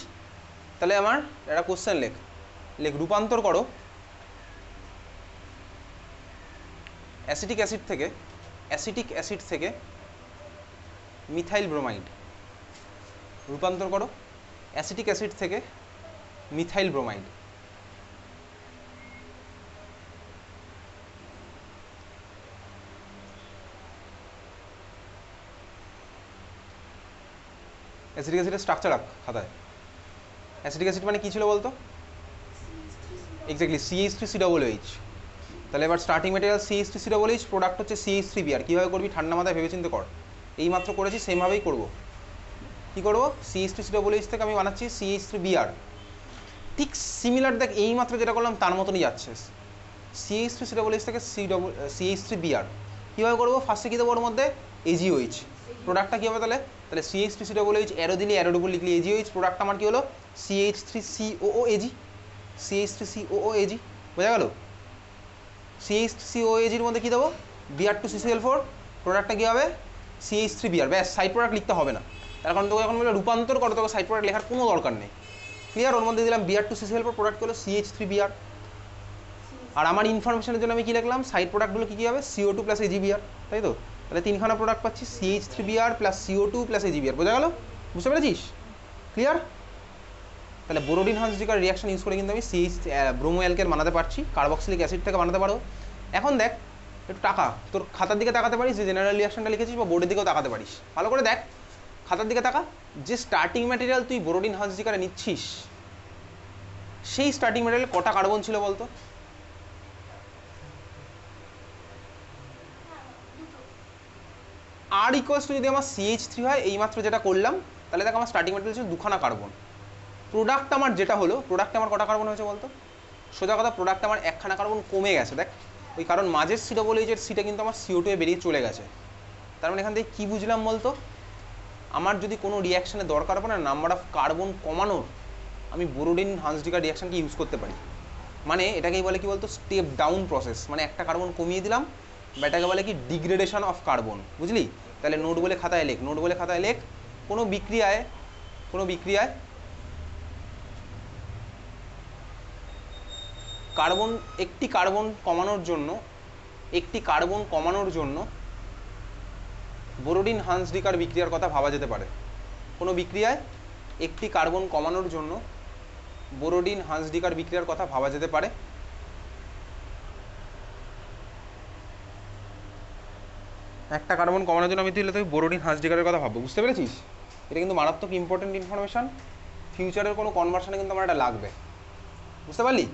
তাহলে আমার একটা কোশ্চেন লেখ রূপান্তর করো অ্যাসিটিক অ্যাসিড থেকে মিথাইল ব্রোমাইড, রূপান্তর করো অ্যাসিটিক অ্যাসিড থেকে মিথাইল ব্রোমাইড। অ্যাসিটিক অ্যাসিডের স্ট্রাকচার রাখ খাতায়। অ্যাসিটিক অ্যাসিড মানে কী ছিল বলতো? Exactly CH3COOH। তাহলে এবার স্টার্টিং ম্যাটেরিয়াল CH3COOH, প্রোডাক্ট হচ্ছে CH3Br। কীভাবে করবি ঠান্ডা মাথায় ভেবেচিন্তে কর, এই মাত্র করেছি সেমভাবেই করবো। কী করবো? CH3COOH থেকে আমি বানাচ্ছি CH3Br, ঠিক সিমিলার দেখ এই মাত্র যেটা করলাম তার মতনই যাচ্ছে। CH3COOH থেকে CH3Br কীভাবে করবো? ফার্স্টে কী দেবো ওর মধ্যে? AgOH। প্রোডাক্টটা কী হবে তাহলে? CH3COOH অ্যারো দিলি, অ্যারোর উপর লিখলি AgOH, প্রোডাক্টটা আমার কী হলো? CH3COOAg, CH3COOAg, বোঝা গেল? CH3COOAg এর মধ্যে কী দেবো? Br2CCl4, প্রোডাক্টটা কী হবে? CH3Br। ব্যাস, সাইড প্রোডাক্ট লিখতে হবে না, তার কারণ তোকে এখন বলে রূপান্তর করো, তোকে সাইড প্রোডাক্ট লেখার কোনো দরকার নেই। ক্লিয়ার? ওর মধ্যে দিলাম Br2CCl4, প্রোডাক্ট হলো CH3Br। আর আমার ইনফরমেশনের জন্য আমি কী লিখলাম? সাইড প্রোডাক্টগুলো কী কী হবে? CO2 প্লাস AgBr, তাই তো? তাহলে তিনখানা প্রোডাক্ট পাচ্ছি, CH3Br plus CO2 plus AgBr, বোঝা গেল? বুঝতে পেরেছিস? ক্লিয়ার? তাহলে বোরোডিন হান্সডিকার রিয়াকশন ইউজ করে কিন্তু আমি ব্রোমো অ্যালকেন বানাতে পারছি, কার্বক্সিলিক অ্যাসিড থেকে বানাতে পারো। এখন দেখ একটু টাকা, তোর খাতার দিকে তাকাতে পারিস, যে জেনারেল রিয়াকশনটা লিখেছিস, বা বোর্ডের দিকেও তাকাতে পারিস, ভালো করে দেখ। খাতার দিকে তাকা, যে স্টার্টিং ম্যাটেরিয়াল তুই বোরোডিন হান্সডিকারে নিচ্ছিস সেই স্টার্টিং ম্যাটেরিয়াল কটা কার্বন ছিল বলতো? আর ইকুয়ালস টু যদি আমার CH3 হয়, এইমাত্র যেটা করলাম, তাহলে দেখ আমার স্টার্টিং ম্যাটেরিয়াল ছিল 2খানা কার্বন। প্রোডাক্ট আমার যেটা হলো, প্রোডাক্টে আমার কটা কার্বন হয়েছে বলতো? সোজা কথা, প্রোডাক্টে আমার 1খানা কার্বন কমে গেছে। দেখ ওই কারণ মাঝের সিটা বলে যে সিটা কিন্তু আমার CO2 এ বেরিয়ে চলে গেছে। তার মানে এখান থেকে কী বুঝলাম বলতো? আমার যদি কোনো রিয়াকশানে দরকার পড়ে না নাম্বার অফ কার্বন কমানোর, আমি বোরোডিন হান্সডিকার রিয়াকশানকে ইউজ করতে পারি। মানে এটাকেই বলে কি বলতো, স্টেপ ডাউন প্রসেস। মানে একটা কার্বন কমিয়ে দিলাম, বা এটাকে বলে কি ডিগ্রেডেশন অফ কার্বন, বুঝলি? তাহলে নোট বলে খাতায় লেখ, নোট বলে খাতায় লেখ, কোনো বিক্রিয়ায় কার্বন, একটি কার্বন কমানোর জন্য বোরোডিন হান্সডিকার বিক্রিয়ার কথা ভাবা যেতে পারে। কোনো বিক্রিয়ায় একটি কার্বন কমানোর জন্য বোরোডিন হান্সডিকার বিক্রিয়ার কথা ভাবা যেতে পারে। একটা কার্বন কমানোর জন্য আমি তুই বোরোডিন হান্সডিকারের কথা ভাববো, বুঝতে পেরেছিস? এটা কিন্তু মারাত্মক ইম্পর্টেন্ট ইনফরমেশন, ফিউচারের কোনো কনভার্সনে কিন্তু আমার এটা লাগবে, বুঝতে পারলি?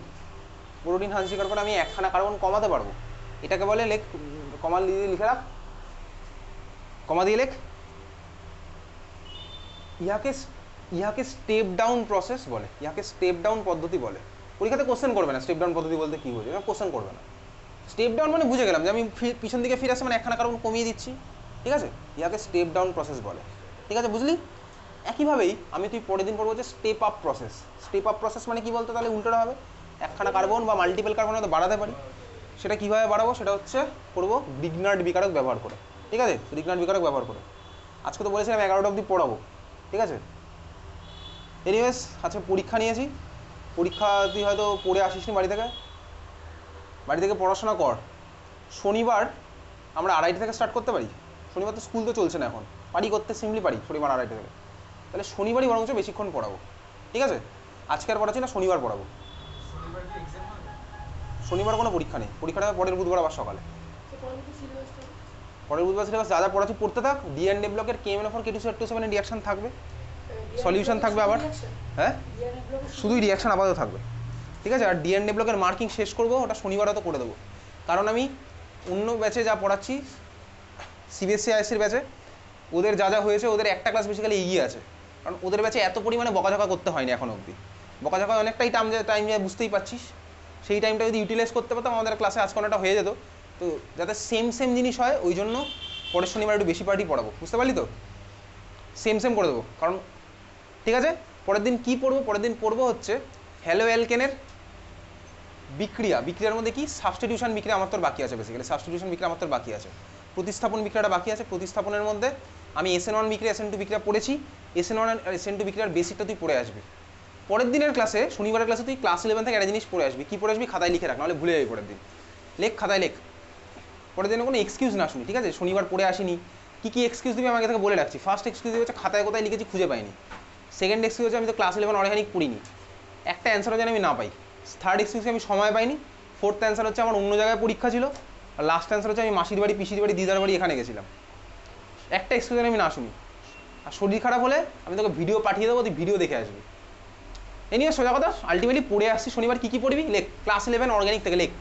বোরোডিন হান্সডিকার করে আমি 1খানা কার্বন কমাতে পারবো। এটাকে বলে লেখ, কমা দিয়ে লিখে রাখ, কমা দিয়ে লেখ, ইহাকে স্টেপ ডাউন প্রসেস বলে, ইহাকে স্টেপ ডাউন পদ্ধতি বলে। পরীক্ষাতে কোশ্চেন করবে না স্টেপ ডাউন পদ্ধতি বলতে কী বোঝে, কোশ্চেন করবে না। স্টেপ ডাউন মানে বুঝে গেলাম যে আমি পিছন দিকে ফিরে আসে মানে 1খানা কার্বন কমিয়ে দিচ্ছি, ঠিক আছে? ইহাকে স্টেপ ডাউন প্রসেস বলে, ঠিক আছে? বুঝলি? একইভাবেই আমি তুই পরের দিন পড়বো যে step up process. Step up process মানে কি বলতো? তাহলে উল্টোটা হবে, 1খানা কার্বন বা মাল্টিপল কার্বন হয়তো বাড়াতে পারি। সেটা কীভাবে বাড়াবো? সেটা হচ্ছে করবো গ্রিগনার্ড বিকারক ব্যবহার করে, ঠিক আছে? গ্রিগনার্ড বিকারক ব্যবহার করে। আজকে তো বলেছিলাম 11টা অবধি পড়াবো, ঠিক আছে? এনিওয়েজ আজকে পরীক্ষা নিয়েছি, পরীক্ষা তুই হয়তো পড়ে আসিসনি বাড়ি থেকে পড়াশোনা কর। শনিবার আমরা 2:30 থেকে স্টার্ট করতে পারি। শনিবার তো স্কুল তো চলছে না এখন, পারি করতে, সিম্পলি পারি শনিবার 2:30 থেকে। তাহলে শনিবারই বরঞ্চ বেশিক্ষণ পড়াবো, ঠিক আছে? আজকে আর পড়াচ্ছি না, শনিবার পড়াবো। শনিবার কোনো পরীক্ষা নেই, পরীক্ষাটা পরের বুধবার আবার সকালে। পরের বুধবার সিলেবাস যা যা পড়াচ্ছি পড়তে থাক। D&A ব্লকের KMnO4 K227 এর রিয়াকশন থাকবে, সলিউশন থাকবে আবার, হ্যাঁ শুধুই রিয়াকশন আপাতত থাকবে, ঠিক আছে? আর D&A ব্লকের মার্কিং শেষ করবো, ওটা শনিবার হয়তো করে দেবো। কারণ আমি অন্য ব্যাচে যা পড়াচ্ছি, CBSE ISCর ব্যাচে, ওদের যা যা হয়েছে ওদের একটা ক্লাস বেসিক্যালি এগিয়ে আছে। কারণ ওদের ব্যাচে এত পরিমাণে বকাঝকা করতে হয়নি এখন অবধি। বকাঝকা অনেকটাই টাইম যায়, বুঝতেই পারছিস। সেই টাইমটা যদি ইউটিলাইজ করতে পারতাম আমাদের ক্লাসে আজকে অনেকটা হয়ে যেত। তো যাতে সেম জিনিস হয়, ওই জন্য পরের শনিবার একটু বেশি পার্টি পড়াবো, বুঝতে পারলি তো? সেম করে দেবো। কারণ ঠিক আছে, পরের দিন কী পড়বো? পরের দিন পড়বো হচ্ছে হ্যালো অ্যালকেনের বিক্রিয়ার মধ্যে কি সাবস্টিটিউশন বিক্রিয়া আমার তোর বাকি আছে। বেসিক্যালি সাবস্টিটিউশন বিক্রিয়া আমার তোর বাকি আছে, প্রতিস্থাপন বিক্রিয়াটা বাকি আছে। প্রতিস্থাপনের মধ্যে আমি SN1 বিক্রিয়া SN2 বিক্রিয়া পড়েছি, SN1 আর SN2 বিক্রিয়ার বেসিকটা তুই পড়ে আসবি। পরের দিনের ক্লাসে, শনিবারের ক্লাসে তুই ক্লাস 11 থেকে একটা জিনিস পড়ে আসবি। কী পড়ে আসবি? খাতায় লিখে রাখ, নাহলে ভুলে যাবি। পরের দিন লেখ, খাতায় লেখ। পরের দিনে কোনো এক্সকিউজ না শুনি, ঠিক আছে? শনিবার পড়ে আসিনি, কী এক্সকিউজ দিবি আমাকে থেকে বলে রাখছি। ফার্স্ট এক্সকিউজ হচ্ছে খাতায় কোথায় লিখেছি খুঁজে পাইনি। সেকেন্ড এক্সকিউজ হচ্ছে আমি তো ক্লাস 11 অর্গানিক পড়িনি, একটা অ্যান্সারও যেন আমি না পাই। থার্ড এক্সকিউজ আমি সময় পাইনি। ফোর্থ অ্যান্সার হচ্ছে আমার অন্য জায়গায় পরীক্ষা ছিল। আর লাস্ট অ্যান্সার হচ্ছে আমি মাসির বাড়ি, পিসির বাড়ি, দিদার বাড়ি এখানে গেছিলাম। একটা এক্সকিউজ আমি না শুনি। আর শরীর খারাপ হলে আমি তোকে ভিডিও পাঠিয়ে দেবো, তুই ভিডিও দেখে আসবি। এই নিয়ে সোজা কথা, আলটিমেটলি পড়ে আসছি। শনিবার কী পড়বি? লেখ, ক্লাস 11 অর্গানিক থেকে লেখ।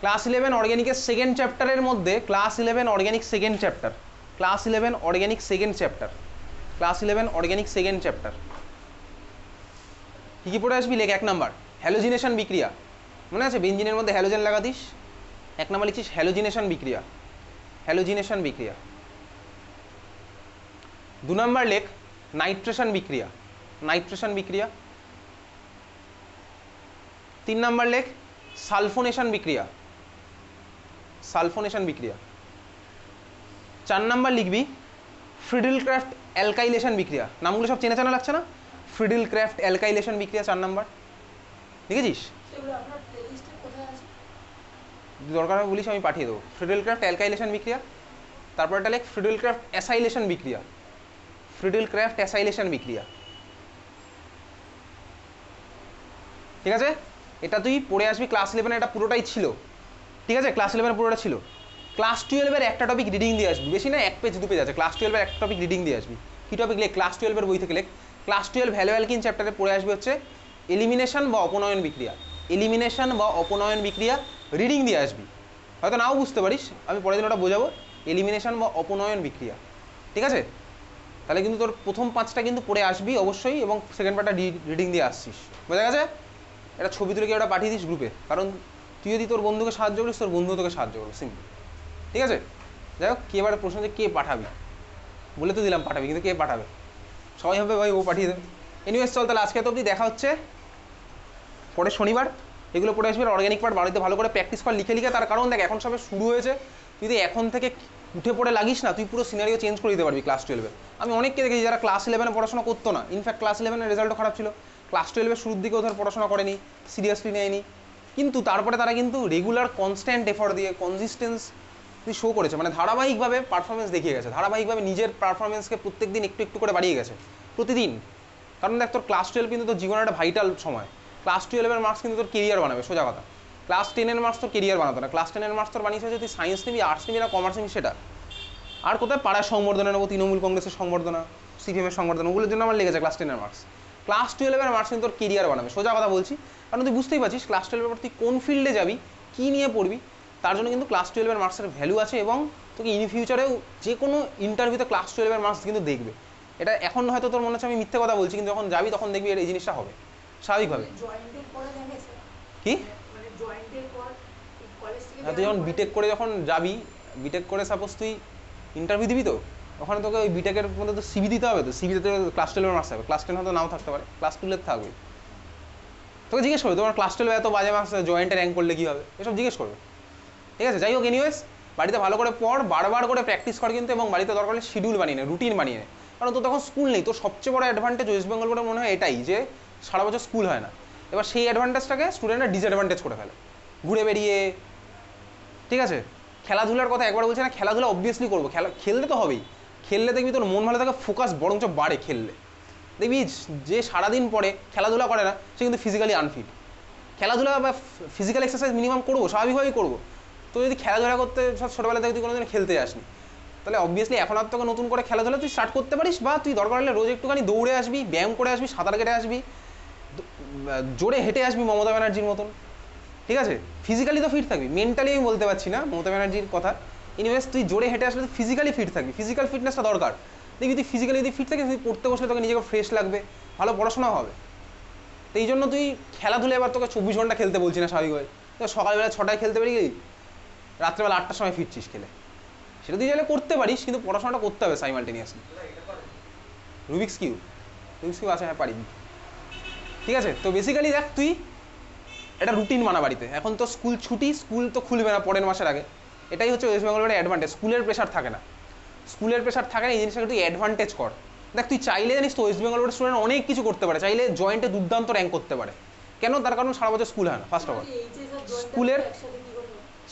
ক্লাস 11 অর্গানিকের সেকেন্ড চ্যাপ্টারের মধ্যে, class 11 organic second chapter, class 11 organic second chapter, class 11 organic second chapter কী পড়ে আসবি? লেখ 1 নাম্বার হ্যালোজিনেশন বিক্রিয়া। মনে আছে বেঞ্জিনের মধ্যে হ্যালোজেন লাগাতিস? 1 নাম্বার লিখছিস হ্যালোজিনেশন বিক্রিয়া, হ্যালোজিনেশন বিক্রিয়া। 2 নাম্বার লেখ নাইট্রেশন বিক্রিয়া, নাইট্রেশন বিক্রিয়া। 3 নাম্বার লেখ সালফোনেশন বিক্রিয়া, সালফোনেশন বিক্রিয়া। 4 নাম্বার লিখবি ফ্রিডেল ক্রাফট অ্যালকাইলেশন বিক্রিয়া। নামগুলো সব চেনা চেনা লাগছে না? ফ্রিডেল ক্রাফট অ্যালকাইলেশন বিক্রিয়া 4 নাম্বার লিখেছিস? দরকার হয় বলিস, আমি পাঠিয়ে দেবো। ফ্রিডেল ক্রাফট অ্যালকাইলেশন বিক্রিয়া। তারপর একটা লেখ ফ্রিডেল ক্রাফট অ্যাসাইলেশন বিক্রিয়া, ফ্রিডেল ক্রাফট অ্যাসাইলেশন বিক্রিয়া, ঠিক আছে? এটা তুই পড়ে আসবি। ক্লাস 11 এটা পুরোটাই ছিল, ঠিক আছে? ক্লাস 11 পুরোটা ছিল। ক্লাস 12 একটা টপিক রিডিং দিয়ে আসবি, বেশি না, 1 পেজ 2 পেজ আছে। ক্লাস 12 একটা টপিক রিডিং দিয়ে আসবি। কী টপিক লেখ, ক্লাস 12-এর বই থেকে লেখ। ক্লাস 12 ভ্যালু অ্যালকিন চ্যাপ্টারে পড়ে আসবে হচ্ছে এলিমিনেশন বা অপনয়ন বিক্রিয়া, এলিমিনেশন বা অপনয়ন বিক্রিয়া রিডিং দিয়ে আসবি, হয়তো নাও বুঝতে পারিস, আমি পরের দিন ওটা বোঝাবো, এলিমিনেশন বা অপনয়ন বিক্রিয়া, ঠিক আছে? তাহলে কিন্তু তোর প্রথম 5টা কিন্তু পড়ে আসবি অবশ্যই, এবং সেকেন্ড পার্টটা রিডিং দিয়ে আসছিস, বোঝা গেছে? এটা ছবি তুলে কি ওটা পাঠিয়ে দিস গ্রুপে, কারণ তুই যদি তোর বন্ধুকে সাহায্য করিস তোর বন্ধু তোকে সাহায্য করবে, সিম্পল, ঠিক আছে? যাই হোক, কে এবার প্রশ্ন যে কে পাঠাবি, বলে তো দিলাম পাঠাবি, কিন্তু কে পাঠাবে? সবাই হবে ভাই ও পাঠিয়ে দেবে। এনিওয়েজ চল, তাহলে আজকে তো অবধি, দেখা হচ্ছে পরে শনিবার। এগুলো পড়ে আসবে, অর্গ্যানিক পার্ট বাড়িতে ভালো করে প্র্যাকটিস কর লিখে লিখে, তার কারণ দেখ এখন সবে শুরু হয়েছে, তুই যদি এখন থেকে উঠে পড়ে লাগিস না, তুই পুরো সিনারিও চেঞ্জ করে দিতে পারবি ক্লাস 12-এ। আমি অনেককে দেখেছি যারা ক্লাস 11-এ পড়াশোনা করতো না, ইনফ্যাক্ট ক্লাস 11-এর রেজাল্টও খারাপ ছিল, ক্লাস 12-এর শুরুর দিকেও ধর পড়াশোনা করেনি, সিরিয়াসলি নেয়নি, কিন্তু তারপরে তারা কিন্তু রেগুলার কনস্ট্যান্ট এফর্ট দিয়ে কনসিস্টেন্স শো করেছে, মানে ধারাবাহিকভাবে পারফরমেন্স দেখিয়ে গেছে, ধারাবাহিকভাবে নিজের পারফরমেন্সকে প্রত্যেক দিন একটু একটু করে বাড়িয়ে গেছে প্রতিদিন। কারণ দেখ তোর ক্লাস 12 কিন্তু তোর জীবনের একটা ভাইটাল সময়, ক্লাস 12-এর মার্কস কিন্তু তোর কেরিয়ার বানাবে, সোজা কথা। ক্লাস 10-এর মার্কস তোর কেরিয়ার বানাতো না, ক্লাস 10-এর মার্কস তোর বানিয়েছে যদি সায়েন্স নিবি, আর্টস নিবি না কমার্স নিবি সেটা, আর কোথায় পাড়ায় সংবর্ধনা নেবো, তৃণমূল কংগ্রেসের সংবর্ধনা, সিপিএমের সংবর্ধনা, ওগুলোর জন্য আমার লেগেছে ক্লাস 10-এর মার্কস। ক্লাস 12-এর মার্কস কিন্তু তোর কেরিয়ার বানাবে, সোজা কথা বলছি, কারণ তুই বুঝতেই পারছিস ক্লাস 12-এর পর তুই কোন ফিল্ডে যাবি, কী নিয়ে পড়বি, তার জন্য কিন্তু ক্লাস 12-এর মার্কসের ভ্যালু আছে, এবং তোকে ইন ফিউচারেও যে কোনো ইন্টারভিউতে ক্লাস 12-এর মার্কস কিন্তু দেখবে। এটা এখন হয়তো তোর মনে হচ্ছে আমি মিথ্যে কথা বলছি, কিন্তু যখন যাবি তখন দেখবি এই জিনিসটা হবে স্বাভাবিকভাবে। কি হ্যাঁ, তুই যখন বিটেক করে যখন যাবি, বিটেক করে সাপোজ তুই ইন্টারভিউ দিবি, তো ওখানে তোকে ওই বিটেকের মধ্যে তো সিভি দিতে হবে, তো সিভিতে তো ক্লাস 12-এর মার্কস থাকবে, ক্লাস 10 হয়তো নাও থাকতে পারে, ক্লাস 12-এর থাকবে। তোকে জিজ্ঞেস করবে তোমার ক্লাস 12 এত বাজে মার্কস, জয়েন্টে র্যাঙ্ক করলে কী হবে, এসব জিজ্ঞেস করবে, ঠিক আছে? যাই হোক, এনিওয়েজ বাড়িতে ভালো করে পড়, বারবার করে প্র্যাকটিস কর কিন্তু, এবং বাড়িতে দরকার হলে শিডিউল বানিয়ে নে, রুটিন বানিয়ে নে, কারণ তোর তখন স্কুল নেই। তোর সবচেয়ে বড় অ্যাডভান্টেজ ওয়েস্ট বেঙ্গল বোর্ডের মনে হয় এটাই, যে সারা বছর স্কুল হয় না। এবার সেই অ্যাডভান্টেজটাকে স্টুডেন্টরা ডিসঅ্যাডভান্টেজ করে ফেলে, ঘুরে বেরিয়ে, ঠিক আছে? খেলাধুলার কথা একবার বলছে না, খেলাধুলা অবভিয়াসলি করবো, খেলতে তো হবেই, খেললে দেখবি তোর মন ভালো থাকে, ফোকাস বরঞ্চ বাড়ে খেললে। দেখবি যে সারাদিন পরে খেলাধুলা করে না, সে কিন্তু ফিজিক্যালি আনফিট। খেলাধুলা বা ফিজিক্যাল এক্সারসাইজ মিনিমাম করবো, স্বাভাবিকভাবেই করবো। তো যদি খেলাধুলা করতে ছোটোবেলা থেকে তুই কোনোদিন খেলতে আসনি, তাহলে অবভিয়াসলি এখন আর তোকে নতুন করে খেলাধুলা তুই স্টার্ট করতে পারিস, বা তুই দরকার হলে রোজ একটুখানি দৌড়ে আসবি, ব্যায়াম করে আসবি, সাঁতার কেটে আসবি, জোরে হেঁটে আসবি মমতা ব্যানার্জির মতন, ঠিক আছে? ফিজিক্যালি তো ফিট থাকবি, মেন্টালি আমি বলতে পারছি না মমতা ব্যানার্জির কথা। এনিওয়েজ তুই জোরে হেঁটে আসলে তুই ফিজিক্যালি ফিট থাকবি, ফিজিক্যাল ফিটনেসটা দরকার। দেখবি তুই ফিজিক্যালি যদি ফিট থাকিস, তুই পড়তে বসলে তোকে নিজেকে ফ্রেশ লাগবে, ভালো পড়াশোনা হবে। তো এই জন্য তুই খেলাধুলা, এবার তোকে 24 ঘন্টা খেলতে বলছি না, স্বাভাবিকভাবে তো সকালবেলা 6টায় খেলতে পারি, রাত্রেবেলা 8টার সময় ফিরছিস খেলে, সেটা তুই চাইলে করতে পারিস, কিন্তু পড়াশোনাটা করতে হবে সাইমালটেনিয়াসলি। রুবিক্স কিউব আছে, হ্যাঁ পারি, ঠিক আছে? তো বেসিক্যালি দেখ, তুই একটা রুটিন বানা বাড়িতে। এখন তো স্কুল ছুটি, স্কুল তো খুলবে না পরের মাসের আগে, এটাই হচ্ছে ওয়েস্ট বেঙ্গলের অ্যাডভান্টেজ। স্কুলের প্রেশার থাকে না, স্কুলের প্রেশার থাকে না, এই জিনিসটাকে তুই অ্যাডভান্টেজ কর। দেখ তুই চাইলে জানিস তো ওয়েস্ট বেঙ্গল বোর্ডের স্টুডেন্ট অনেক কিছু করতে পারে, চাইলে জয়েন্টে দুর্দান্ত র্যাঙ্ক করতে পারে। কেন? তার কারণ সারা বছর স্কুল হয় না। ফার্স্ট অফ অল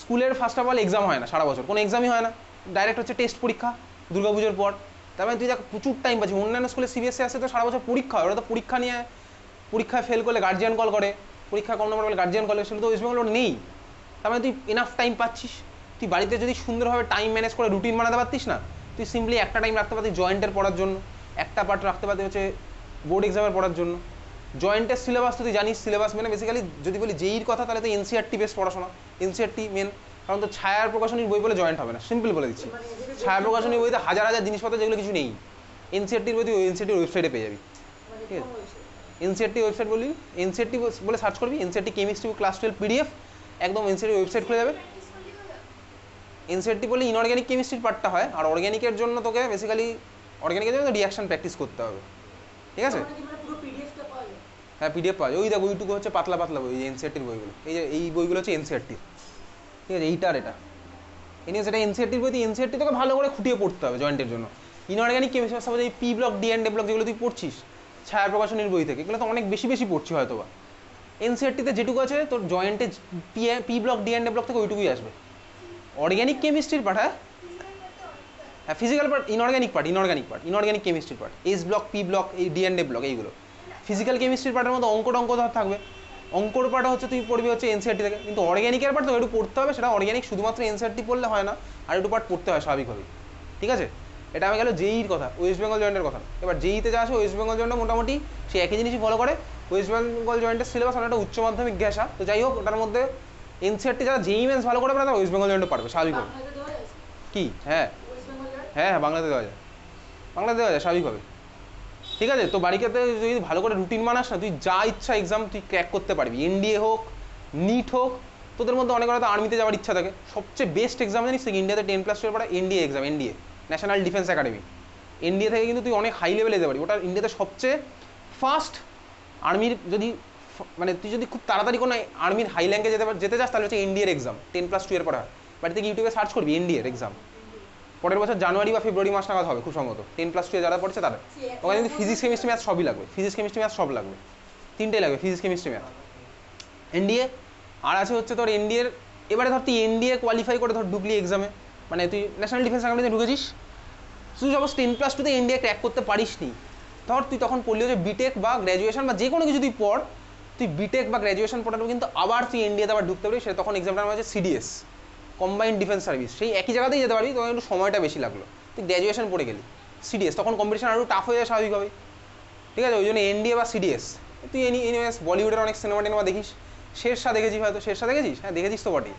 স্কুলের ফার্স্ট অফ অল এক্সাম হয় না সারা বছর, কোনো এক্সামই হয় না, ডাইরেক্ট হচ্ছে টেস্ট পরীক্ষা দুর্গাপুজোর পর। তার মানে তুই দেখ প্রচুর টাইম পাচ্ছিস। অন্যান্য স্কুলে সিবিএসসি আসে তো সারা বছর পরীক্ষা হয়, ওরা তো পরীক্ষা নিয়ে, পরীক্ষায় ফেল করলে গার্জিয়ান কল করে, পরীক্ষা কম নম্বর করলে গার্জিয়ান কল করে, সেটা তো ওয়েস্ট বেঙ্গল নেই। তার মানে তুই এনাফ টাইম পাচ্ছিস, তুই বাড়িতে যদি সুন্দরভাবে টাইম ম্যানেজ করে রুটিন বানাতে পারতিস না, তুই সিম্পলি একটা টাইম রাখতে পারতিস জয়েন্টের পড়ার জন্য, একটা পার্ট রাখতে পারতিস হচ্ছে বোর্ড এক্সামের পড়ার জন্য। জয়েন্টের সিলেবাস তো তুই জানিস, সিলেবাস মানে বেসিক্যালি যদি বলি জেইর কথা, তাহলে তো এনসিআরটি বেস পড়াশোনা, এনসিআরটি মেন। কারণ তো ছায়ার প্রকাশনীর বই বলে জয়েন্ট হবে না, সিম্পল বলে দিচ্ছি। ছায়া প্রকাশনীর বইতে হাজার হাজার জিনিসপত্র যেগুলো কিছু নেই, এনসিআরটির বই তুই এনসিআরটির ওয়েবসাইটে পেয়ে যাবি, ঠিক আছে? এনসিআরটি ওয়েবসাইট বলবি, এনসিআরটি বলে সার্চ করবি, এনসিআরটি কেমিস্ট্রি ক্লাস 12 পিডিএফ, একদম এনসিআরটি ওয়েবসাইট খুলে যাবে। এনসিআরটি বলে ইনঅর্গ্যানিক কেমিস্ট্রির পার্টটা হয়, আর অর্গ্যানিকের জন্য তোকে বেসিক্যালি অর্গ্যানিকের জন্য রিয়াকশন প্র্যাকটিস করতে হবে, ঠিক আছে? হ্যাঁ পিডিএফ পাওয়া যায়, ওই দেখ ওইটুকু হচ্ছে পাতলা পাতলা বই, এনসিআরটির বইগুলো, এই যে এই বইগুলো হচ্ছে এনসিআরটির, ঠিক আছে? এইটার এটা এনিয়ে সেটা এনসিআরটির বই, এনসিআরটি তোকে ভালো করে খুঁটিয়ে পড়তে হবে জয়েন্টের জন্য। ইনঅর্গ্যানিক কেমিস্ট্রি সাপোজ এই পি ব্লক ডি অ্যান্ড ডে ব্লক যেগুলো তুই পড়ছিস ছায়া প্রকাশনীর বই থেকে, এগুলো তো অনেক বেশি বেশি পড়ছি হয়তো বা। এনসিআরটিতে যেটুকু আছে তোর জয়েন্টে পি ব্লক ডি অ্যান্ড ডে ব্লক থেকে ওইটুকুই আসবে। অর্গ্যানিক কেমিস্ট্রির পার্ট, হ্যাঁ ফিজিক্যাল পার্ট, ইনঅর্গ্যানিক কেমিস্ট্রির part, S block P block এই ডি অ্যান্ড ডে ব্লক এইগুলো। ফিজিক্যাল কেমিস্ট্রির পার্টের মধ্যে অঙ্ক ধর থাকবে, অঙ্কর পার্টটা হচ্ছে তুই পড়বি হচ্ছে এনসিআরটি থেকে। কিন্তু অর্গ্যানিকের পার্ট তো একটু পড়তে হবে, সেটা অর্গ্যানিক শুধুমাত্র এনসিআরটি পড়লে হয় না, আর একটু পার্ট পড়তে হয় স্বাভাবিকভাবেই, ঠিক আছে? এটা আমি গেল জেইর কথা, ওয়েস্ট বেঙ্গল জয়েন্টের কথা। এবার জেইতে যা আছে ওয়েস্ট বেঙ্গল জয়েন্টে মোটামুটি সেই একই জিনিসই ফলো করে। ওয়েস্ট বেঙ্গল জয়েন্টের সিলেবাস অনেকটা উচ্চ মাধ্যমিক ঘেঁষা, তো যাই হোক ওটার মধ্যে এনসিআরটি যারা জেই মেন্স ভালো করে তারা ওয়েস্ট বেঙ্গল জয়েন্টে পারবে স্বাভাবিকভাবে। কি হ্যাঁ হ্যাঁ হ্যাঁ বাংলাতে দেওয়া যায়, বাংলাতে দেওয়া যায় স্বাভাবিকভাবে। ঠিক আছে, তো বাড়িতে যদি ভালো করে রুটিন বানাস না, তুই যা ইচ্ছা এক্সাম তুই ক্র্যাক করতে পারবি। এনডিএ হোক, নিট হোক, তোদের মধ্যে অনেক হয়তো আর্মিতে যাওয়ার ইচ্ছা থাকে, সবচেয়ে বেস্ট এক্সাম জানিস ইন্ডিয়াতে 10+12 পড়া NDA exam. NDA national defence academy, NDA থেকে কিন্তু তুই অনেক হাই লেভেলে যেতে পারবি। ওটা ইন্ডিয়াতে সবচেয়ে ফার্স্ট আর্মির, যদি মানে তুই যদি খুব তাড়াতাড়ি কোনো আর্মির হাই র্যাঙ্কে যেতে চাস তাহলে হচ্ছে এনডিএর এক্সাম 10+2 এর পড়া। বাড়িতে ইউটিউবে সার্চ করবি এনডিএর এক্সাম, পরের বছর জানুয়ারি বা ফেব্রুয়ারি মাস নাগাদ হবে খুব সম্ভবত। 10+2 যারা পড়ছে তারা, ওখানে কিন্তু ফিজিক্স কেমিস্ট্রি ম্যাথ সবই লাগবে, ফিজিক্স কেমিস্ট্রি ম্যাথ সব লাগবে, তিনটেই লাগবে ফিজিক্স কেমিস্ট্রি ম্যাথ। এনডিএ আর আছে হচ্ছে তোর এনডিএর, এবারে ধর তুই এনডিএ কোয়ালিফাই করে ধর ঢুকলি এক্সামে, মানে তুই ন্যাশনাল ডিফেন্স একাডেমিতে ঢুকেছিস, তুই সাপোজ 10+2তে এনডিএ ক্র্যাক করতে পারিস নি, ধর তুই তখন পড়লি হচ্ছে বিটেক বা গ্র্যাজুয়েশন বা যে কোনো কিছু তুই পড়, তুই বিটেক বা গ্র্যাজুয়েশন পড়ার কিন্তু আবার তুই এনডিএতে আবার ঢুকতে পারবি। সেটা তখন এক্সামটার নাম হচ্ছে সিডিএস, কম্বাইন্ড ডিফেন্স সার্ভিস। সেই একই জায়গাতেই যেতে পারবি, তখন একটু সময়টা বেশি লাগলো। তুই গ্র্যাজুয়েশন পড়ে গেলি, সিডিএস তখন কম্পিটিশন আরও টাফ হয়ে যায় স্বাভাবিকভাবে। ঠিক আছে, ওই জন্য এনডিএ বা সিডিএস। তুই এনিওয়েস বলিউডের অনেক সিনেমা টিনেমা দেখিস, শেরশাহ দেখেছিস হয়তো, শেরশাহ দেখেছিস? হ্যাঁ দেখেছিস তো বটেই।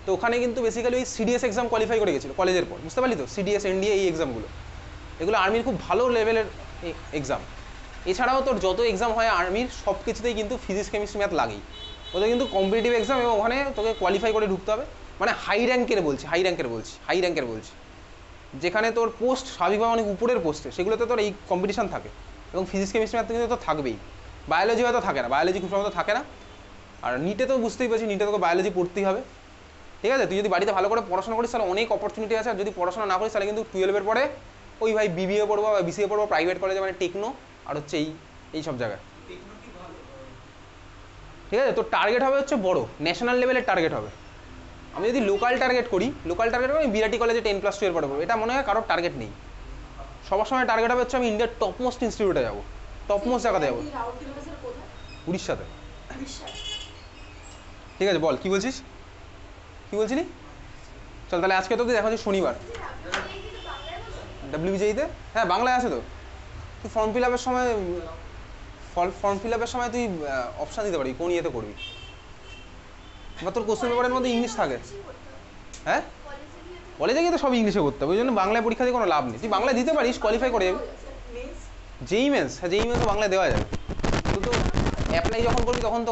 তো ওখানে কিন্তু বেসিক্যালি ওই সিডিএস এক্সাম কোয়ালিফাই করে গেছিলো কলেজের পর, বুঝতে পারলি তো? সিডিএস, এনডিএ এই এক্সামগুলো, এগুলো আর্মির খুব ভালো লেভেলের এক্সাম। এছাড়াও তোর যত এক্সাম হয় আর্মির সব কিছুতেই কিন্তু ফিজিক্স কেমিস্ট্রি ম্যাথ লাগেই। ওদের কিন্তু কম্পিটিটিভ এক্সাম, এবং ওখানে তোকে কোয়ালিফাই করে ঢুকতে হবে। মানে হাই র্যাঙ্কের বলছি, যেখানে তোর পোস্ট স্বাভাবিকভাবে অনেক উপরের পোস্টে, সেগুলোতে তোর এই কম্পিটিশন থাকে। এবং ফিজিক্স কেমিস্ট্রি ম্যাথ কিন্তু তো থাকবেই, বায়োলজি হয়তো থাকে না, বায়োলজি খুব সম্ভবত থাকে না। আর নিটে তো বুঝতেই পারছি, নিটে তোকে বায়োলজি পড়তেই হবে। ঠিক আছে, তুই যদি বাড়িতে ভালো করে পড়াশোনা করিস তাহলে অনেক অপরচুনিটি আছে। আর যদি পড়াশোনা না করিস তাহলে কিন্তু 12-এর পরে ওই ভাই বিবিএ পড়বো বা বিসিএ পড়বো প্রাইভেট কলেজে, মানে টেকনো আর হচ্ছে এই সব জায়গায়। ঠিক আছে, তোর টার্গেট হবে হচ্ছে বড় ন্যাশনাল লেভেলের টার্গেট হবে। আমি যদি লোকাল টার্গেট করি আমি বিরাটি কলেজে 10+2 এর পরে পড়বো, এটা মনে হয় কারোর টার্গেট নেই। সবার সময় টার্গেট হবে হচ্ছে আমি ইন্ডিয়ার টপমোস্ট ইনস্টিটিউটে যাবো, টপমোস্ট জায়গাতে যাবো, উড়িষ্যাতে। ঠিক আছে, বল কি বলছিস, কি বলছিলি? চল তাহলে আজকে তো দেখা হচ্ছে শনিবার, WBJতে। হ্যাঁ বাংলায় আছে তো। তুই ফর্ম ফিল আপের সময় তুই অপশান দিতে পারবি কোন ইয়েতে করবি, বা তোর কোশ্চেন পেপারের মধ্যে ইংলিশ থাকে। হ্যাঁ কলেজে গিয়ে তো সব ইংলিশে করতে হবে, ওই জন্য বাংলায় পরীক্ষা দিয়ে কোনো লাভ নেই। তুই বাংলায় দিতে পারিস, কোয়ালিফাই করে যাবি। জেই মেন্স, হ্যাঁ জেই মেন্সও বাংলায় দেওয়া যাবে, কিন্তু অ্যাপ্লাই যখন করবি তখন তো